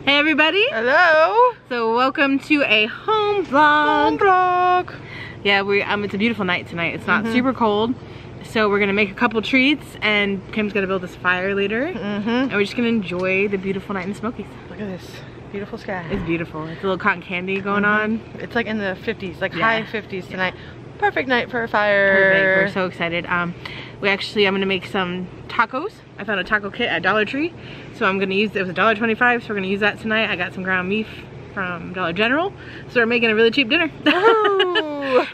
Hey everybody! Hello! So welcome to a home vlog. Yeah, it's a beautiful night tonight. It's not super cold. So we're gonna make a couple treats and Kim's gonna build this fire later. And we're just gonna enjoy the beautiful night in the Smokies. Look at this beautiful sky. It's beautiful. It's a little cotton candy going on. It's like in the 50s, like high 50s tonight. Perfect night for a fire. Perfect. We're so excited. I'm gonna make some tacos. I found a taco kit at Dollar Tree. So I'm gonna use, it was $1.25, so we're gonna use that tonight. I got some ground beef from Dollar General. So we're making a really cheap dinner.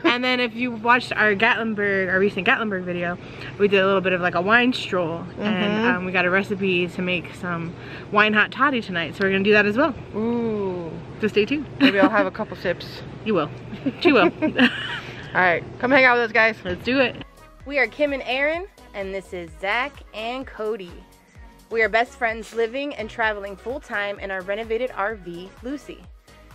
And then if you watched our recent Gatlinburg video, we did a little bit of like a wine stroll. And we got a recipe to make some wine hot toddy tonight. So we're gonna do that as well. Ooh. So stay tuned. Maybe I'll have a couple sips. You will. She will. Alright, come hang out with us, guys. Let's do it. We are Kim and Erin, and this is Zach and Cody. We are best friends living and traveling full-time in our renovated RV, Lucy.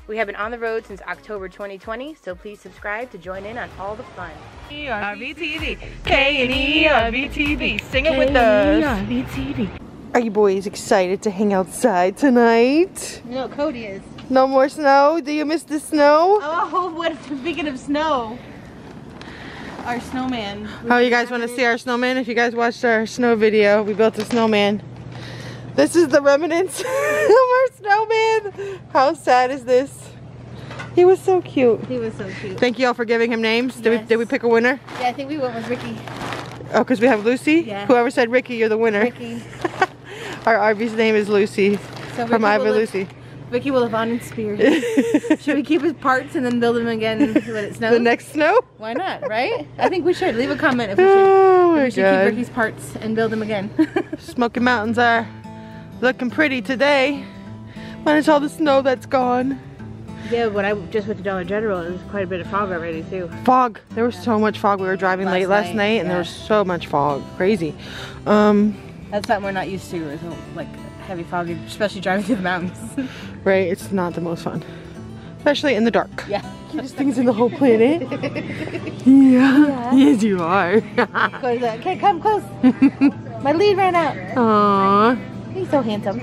We have been on the road since October 2020, so please subscribe to join in on all the fun. RVTV, K&E RVTV, sing it with us. RVTV. Are you boys excited to hang outside tonight? No, Cody is. No more snow? Do you miss the snow? Oh, what, speaking of snow, our snowman. Oh, you guys want to see our snowman? If you guys watched our snow video, we built a snowman. This is the remnants of our snowman. How sad is this? He was so cute. He was so cute. Thank you all for giving him names. Yes. Did we pick a winner? Yeah, I think we went with Ricky. Oh, because we have Lucy? Yeah. Whoever said Ricky, you're the winner. Ricky. Our RV's name is Lucy. So from Ivor Lucy. Ricky will live on in spirit. Should we keep his parts and then build him again when it snows? The next snow? Why not, right? I think we should. Leave a comment if we should. Oh my we should God. keep Ricky's parts and build him again. Smoky Mountains are looking pretty today. Minus all the snow that's gone. Yeah, when I just went to Dollar General, there was quite a bit of fog already too. Fog. There was so much fog. We were driving late last night and there was so much fog. Crazy. That's something we're not used to, is like heavy fog, especially driving through the mountains. Right, it's not the most fun. Especially in the dark. Yeah. Cutest things in the whole planet. Yeah. Yes, you are. Okay, come close. My lead ran out. Aww. He's so handsome.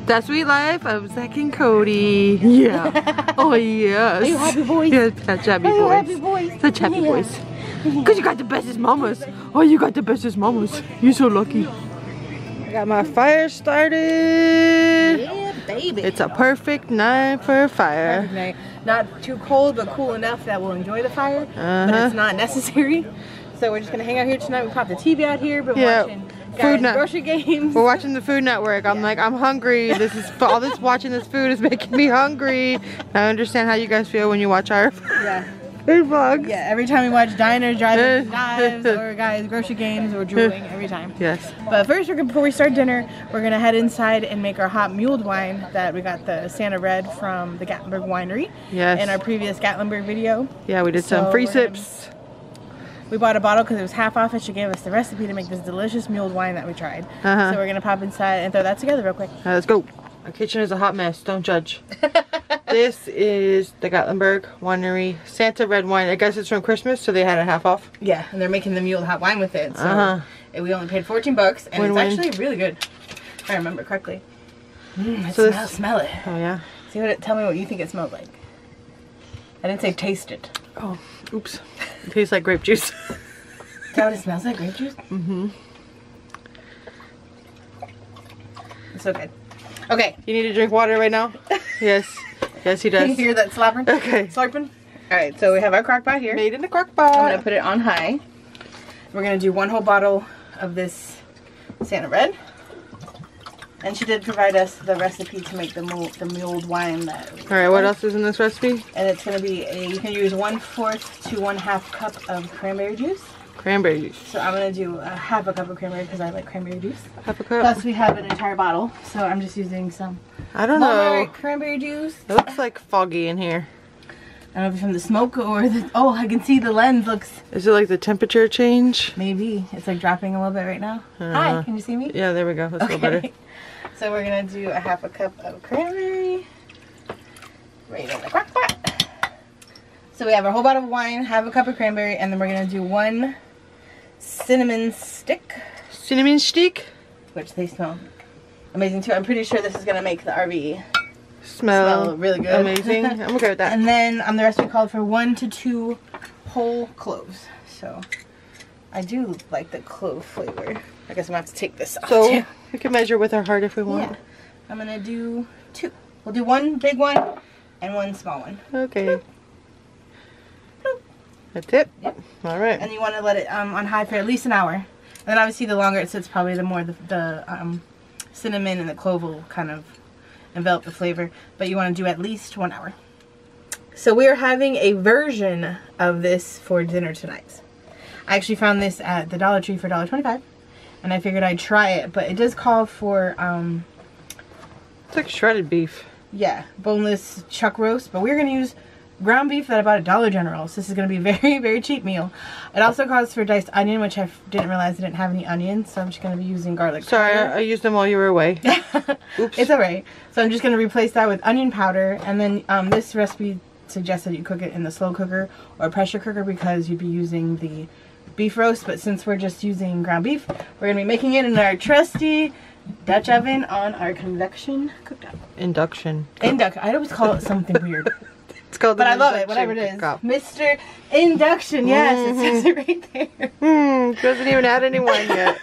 The sweet life of Zach and Cody. Yeah. Oh, yes. Are you happy boys? Yes, such happy Are you boys. happy boys? Such happy boys. Because you got the bestest mamas. Oh, you got the bestest mamas. You're so lucky. I got my fire started. Yeah, baby. It's a perfect night for a fire. Perfect night. Not too cold, but cool enough that we'll enjoy the fire. But it's not necessary. So we're just gonna hang out here tonight. We popped the TV out here, but watching grocery games. We're watching the Food Network. I'm like, I'm hungry. This is all this watching this food is making me hungry. I understand how you guys feel when you watch our food vlogs. Yeah, every time we watch diners, drive-ins, dives, or guys grocery games, we're drooling every time. Yes. But first, before we start dinner, we're gonna head inside and make our hot mulled wine that we got the Santa Red from the Gatlinburg Winery. Yes. In our previous Gatlinburg video. Yeah, we did some free sips. We bought a bottle because it was half off and she gave us the recipe to make this delicious mulled wine that we tried. So we're gonna pop inside and throw that together real quick. Let's go. Our kitchen is a hot mess, don't judge. This is the Gatlinburg Winery Santa Red wine. I guess it's from Christmas, so they had it half off. Yeah, and they're making the mulled hot wine with it. So we only paid 14 bucks and it's actually really good. If I remember correctly. Smell it. Oh yeah. Tell me what you think it smells like. I didn't say taste it. Oh, oops. It tastes like grape juice. Is that what it smells like? Grape juice? Mm-hmm. It's so good. Okay. You need to drink water right now? Yes. Yes, he does. Can you hear that slapping? Okay. Slurping? Alright, so we have our crock pot here. Made in the crock pot. I'm going to put it on high. We're going to do one whole bottle of this Santa Red. And she did provide us the recipe to make the mulled wine. Alright, what else is in this recipe? And it's going to be, you can use 1/4 to 1/2 cup of cranberry juice. Cranberry juice. So I'm going to do half a cup of cranberry because I like cranberry juice. Half a cup? Plus we have an entire bottle. So I'm just using some cranberry juice. It looks like foggy in here. I don't know if it's from the smoke or the... Oh, I can see the lens looks... Is it like the temperature change? Maybe. It's like dropping a little bit right now. Hi, can you see me? Yeah, there we go. That's a little better. So we're going to do a half a cup of cranberry. Right in the crock pot. So we have our whole bottle of wine, half a cup of cranberry, and then we're going to do 1 cinnamon stick. Cinnamon stick? Which they smell amazing too. I'm pretty sure this is going to make the RV smell really good. Amazing. I'm okay with that. And then the recipe called for 1 to 2 whole cloves. So I do like the clove flavor. I guess I'm gonna have to take this off So too. we can measure with our heart if we want. Yeah. I'm gonna do 2. We'll do 1 big one and 1 small one. Okay. That's it? Yep. All right. And you want to let it on high for at least an hour. And then obviously the longer it sits, probably the more the cinnamon and the clove will kind of envelop the flavor. But you want to do at least 1 hour. So we are having a version of this for dinner tonight. I actually found this at the Dollar Tree for $1.25. And I figured I'd try it. But it does call for... it's like shredded beef. yeah, boneless chuck roast. But we're going to use... ground beef that I bought at Dollar General. So this is going to be a very, very cheap meal. It also calls for diced onion, which I didn't realize I didn't have any onions. So I'm just going to be using garlic Sorry, powder. I used them while you were away. Oops. It's alright. So I'm just going to replace that with onion powder. And then this recipe suggests that you cook it in the slow cooker or pressure cooker because you'd be using the beef roast. But since we're just using ground beef, we're going to be making it in our trusty Dutch oven on our convection cooktop. Induction. I always call it something weird. It's called But I love it, whatever it is. Cooktop. Mr. Induction, yes, it says it right there. Doesn't even add any wine yet.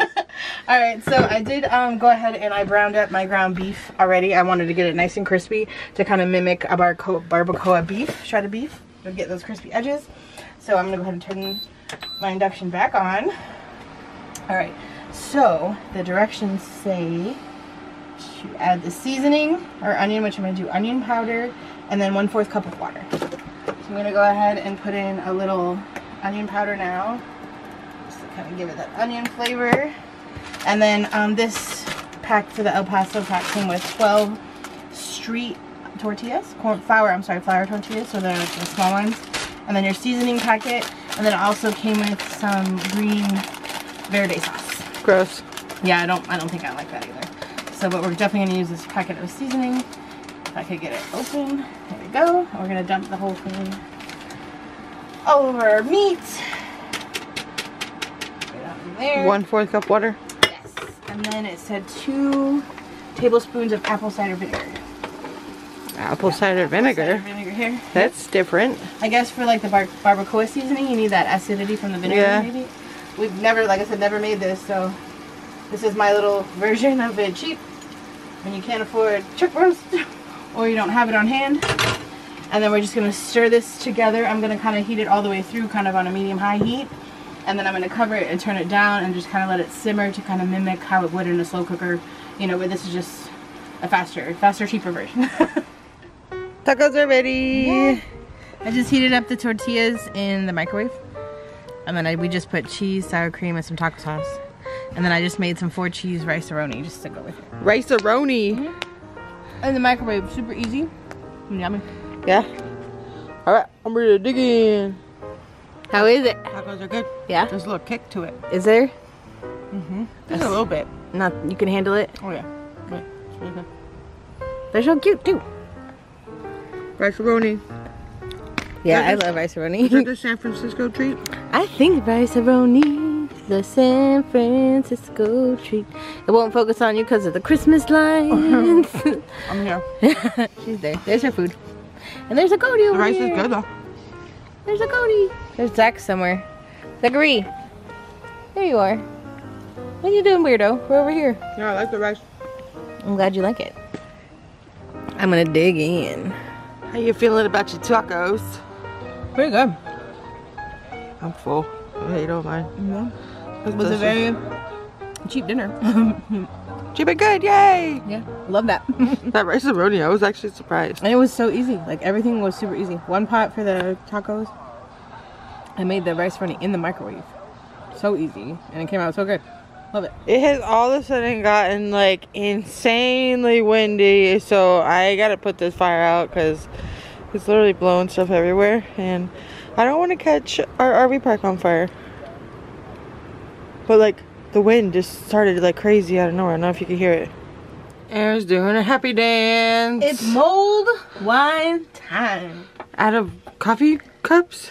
Alright, so I did go ahead and I browned up my ground beef already. I wanted to get it nice and crispy to kind of mimic a barbacoa beef, shredded beef, to get those crispy edges. So I'm going to go ahead and turn my induction back on. Alright, so the directions say to add the seasoning, or onion, which I'm going to do onion powder, and then 1/4 cup of water. So I'm going to go ahead and put in a little onion powder now, just to kind of give it that onion flavor. And then this pack for the El Paso pack came with 12 street tortillas, flour tortillas, so they're the small ones. And then your seasoning packet, and then it also came with some green verde sauce. Gross. Yeah, I don't think I like that either. So, but we're definitely gonna use this packet of seasoning. If I could get it open, there we go. We're gonna dump the whole thing all over our meat. Right out in there. 1/4 cup water. Yes. And then it said 2 tablespoons of apple cider vinegar. Apple cider vinegar. Cider vinegar here. That's different. I guess for like the barbacoa seasoning, you need that acidity from the vinegar. Yeah. Maybe. We've never, like I said, never made this, so this is my little version of it cheap when you can't afford chuck roast or you don't have it on hand. And then we're just gonna stir this together. I'm gonna kind of heat it all the way through, kind of on a medium-high heat, and then I'm gonna cover it and turn it down and just kind of let it simmer to kind of mimic how it would in a slow cooker. You know, but this is just a faster, cheaper version. Tacos are ready. Yeah. I just heated up the tortillas in the microwave. And then we just put cheese, sour cream, and some taco sauce. And then I just made some 4-cheese rice-a-roni just to go with it. Rice-a-roni. In the microwave, super easy. And yummy. Yeah. Alright, I'm ready to dig in. How is it? Tacos are good. Yeah? There's a little kick to it. Is there? Just a little bit. Not, you can handle it? Oh yeah. But it's really good. They're so cute too. Rice-a-roni. Yeah, Is I that love Is that rice-a-roni. the San Francisco treat? I think rice-a-roni, the San Francisco treat. It won't focus on you because of the Christmas lights. I'm here. She's there. There's her food. And there's a goatee over The rice here. is good though. There's a goatee. There's Zach somewhere. Zachary. There you are. What are you doing, weirdo? We're over here. Yeah, I like the rice. I'm glad you like it. I'm gonna dig in. How you feeling about your tacos? Pretty good. I'm full. Yeah, you don't mind. Yeah. It was a very cheap dinner. Cheap and good, yay! Yeah, love that. That rice-a-roni, I was actually surprised. And it was so easy. Like everything was super easy. One pot for the tacos. I made the rice-a-roni in the microwave. So easy. And it came out so good. Love it. It has all of a sudden gotten like insanely windy, so I gotta put this fire out because it's literally blowing stuff everywhere and I don't want to catch our RV park on fire. But like the wind just started like crazy out of nowhere. I don't know if you can hear it. Erin's doing a happy dance. It's mulled wine time. Out of coffee cups?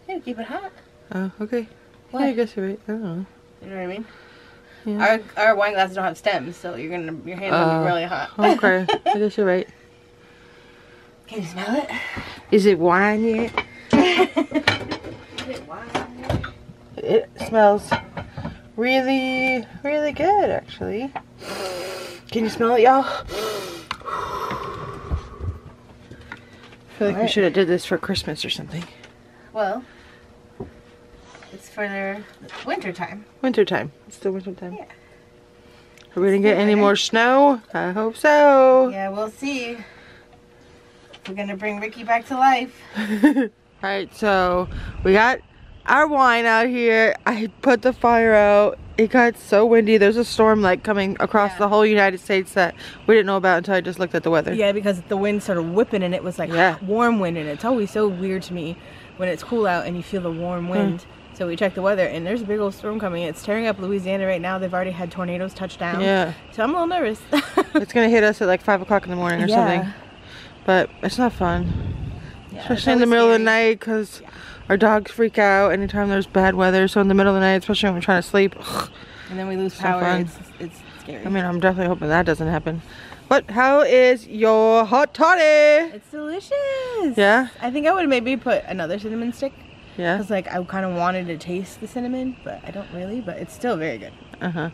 Hey, keep it hot. Oh, okay. What? Yeah, I guess you're right. I don't know. You know what I mean? Yeah. Our wine glasses don't have stems, so your hands will be really hot. Okay, I guess you're right. Can you smell it? Is it wine yet? It smells really, really good, actually. Can you smell it, y'all? I feel like we should have did this for Christmas or something. Well, it's for their winter time. Winter time. It's still winter time. Yeah. Are we gonna get any more snow? I hope so. Yeah, we'll see. We're gonna bring Ricky back to life. Alright, so we got our wine out here. I put the fire out. It got so windy. There's a storm like coming across the whole United States that we didn't know about until I just looked at the weather. Yeah, because the wind started whipping and it was like warm wind, and it's always so weird to me when it's cool out and you feel the warm wind. So we checked the weather and there's a big old storm coming. It's tearing up Louisiana right now. They've already had tornadoes touch down. Yeah. So I'm a little nervous. It's gonna hit us at like 5 o'clock in the morning or something. But it's not fun. Yeah, especially in the middle of the night, because our dogs freak out anytime there's bad weather. So in the middle of the night, especially when we're trying to sleep. And then we lose power. It's scary. I mean, I'm definitely hoping that doesn't happen. But how is your hot toddy? It's delicious. Yeah? I think I would maybe put another cinnamon stick. Yeah? Because like I kind of wanted to taste the cinnamon, but I don't really. But it's still very good. Uh-huh.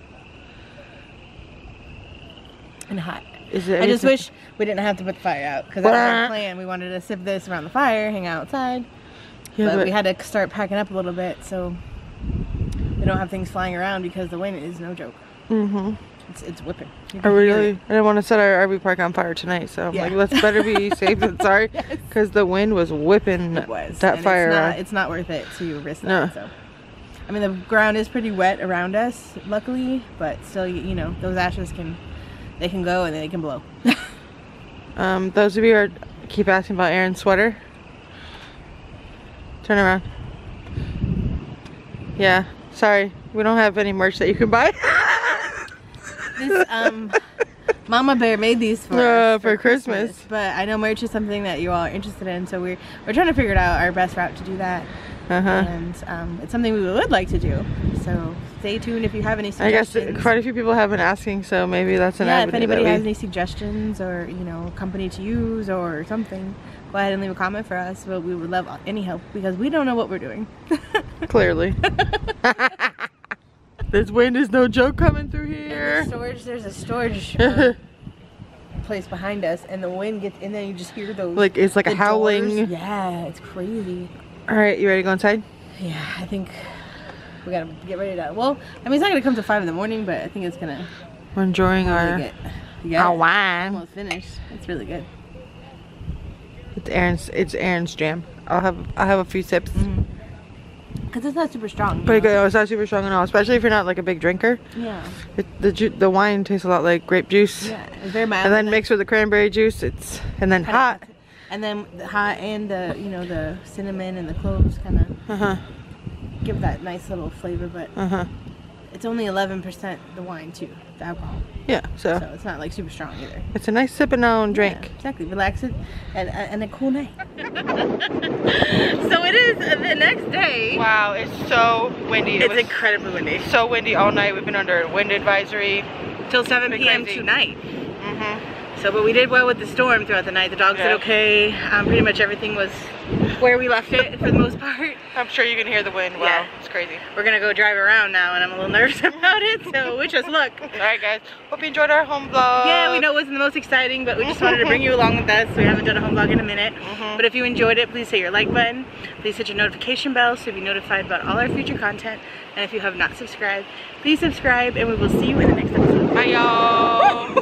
And hot. Is it I just wish we didn't have to put the fire out, because that was our plan. We wanted to sip this around the fire, hang out outside. Yeah, but we had to start packing up a little bit so we don't have things flying around, because the wind is no joke. Mm-hmm. It's whipping. I didn't want to set our RV park on fire tonight, so I'm like, let's better be safe than sorry, because the wind was whipping that fire. It's not worth it to risk that. So, I mean, the ground is pretty wet around us, luckily, but still, you know, those ashes can go and then they can blow. Those of you who keep asking about Erin's sweater, turn around. Yeah, sorry, we don't have any merch that you can buy. This Mama Bear made these for Christmas. But I know merch is something that you all are interested in, so we're trying to figure out our best route to do that. And it's something we would like to do, so stay tuned if you have any suggestions. I guess quite a few people have been asking, so maybe that's an avenue. If anybody has any suggestions, or you know, company to use or something, go ahead and leave a comment for us. But we would love any help, because we don't know what we're doing. Clearly. This wind is no joke coming through here. There's a storage place behind us, and the wind gets, and then you just hear those. Like it's like a howling. Doors. Yeah, it's crazy. All right, you ready to go inside? Yeah, I think we gotta get ready to. Well, I mean, it's not gonna come to 5 in the morning, but I think it's gonna. We're enjoying our wine. Almost finished. It's really good. It's Erin's jam. I'll have a few sips. Because it's not super strong. Pretty good. It's not super strong at all, especially if you're not like a big drinker. Yeah. The wine tastes a lot like grape juice. Yeah, it's very mild. And then mixed with the cranberry juice, and then hot. And then the hot and the the cinnamon and the cloves kind of give that nice little flavor, but it's only 11% the wine too, the alcohol. Yeah, so it's not like super strong either. It's a nice sipping down drink. Yeah, exactly, relax it, and a cool night. So it is the next day. Wow, it's so windy. It's incredibly windy. So windy all night. We've been under a wind advisory till 7 p.m. tonight. So, but we did well with the storm throughout the night. The dogs did okay. Pretty much everything was where we left it for the most part. I'm sure you can hear the wind. Wow, yeah. It's crazy. We're gonna go drive around now, and I'm a little nervous about it, so wish us luck. Alright guys, hope you enjoyed our home vlog. Yeah, we know it wasn't the most exciting, but we just wanted to bring you along with us. We haven't done a home vlog in a minute. But if you enjoyed it, please hit your like button. Please hit your notification bell so you'll be notified about all our future content. And if you have not subscribed, please subscribe, and we will see you in the next episode. Bye y'all.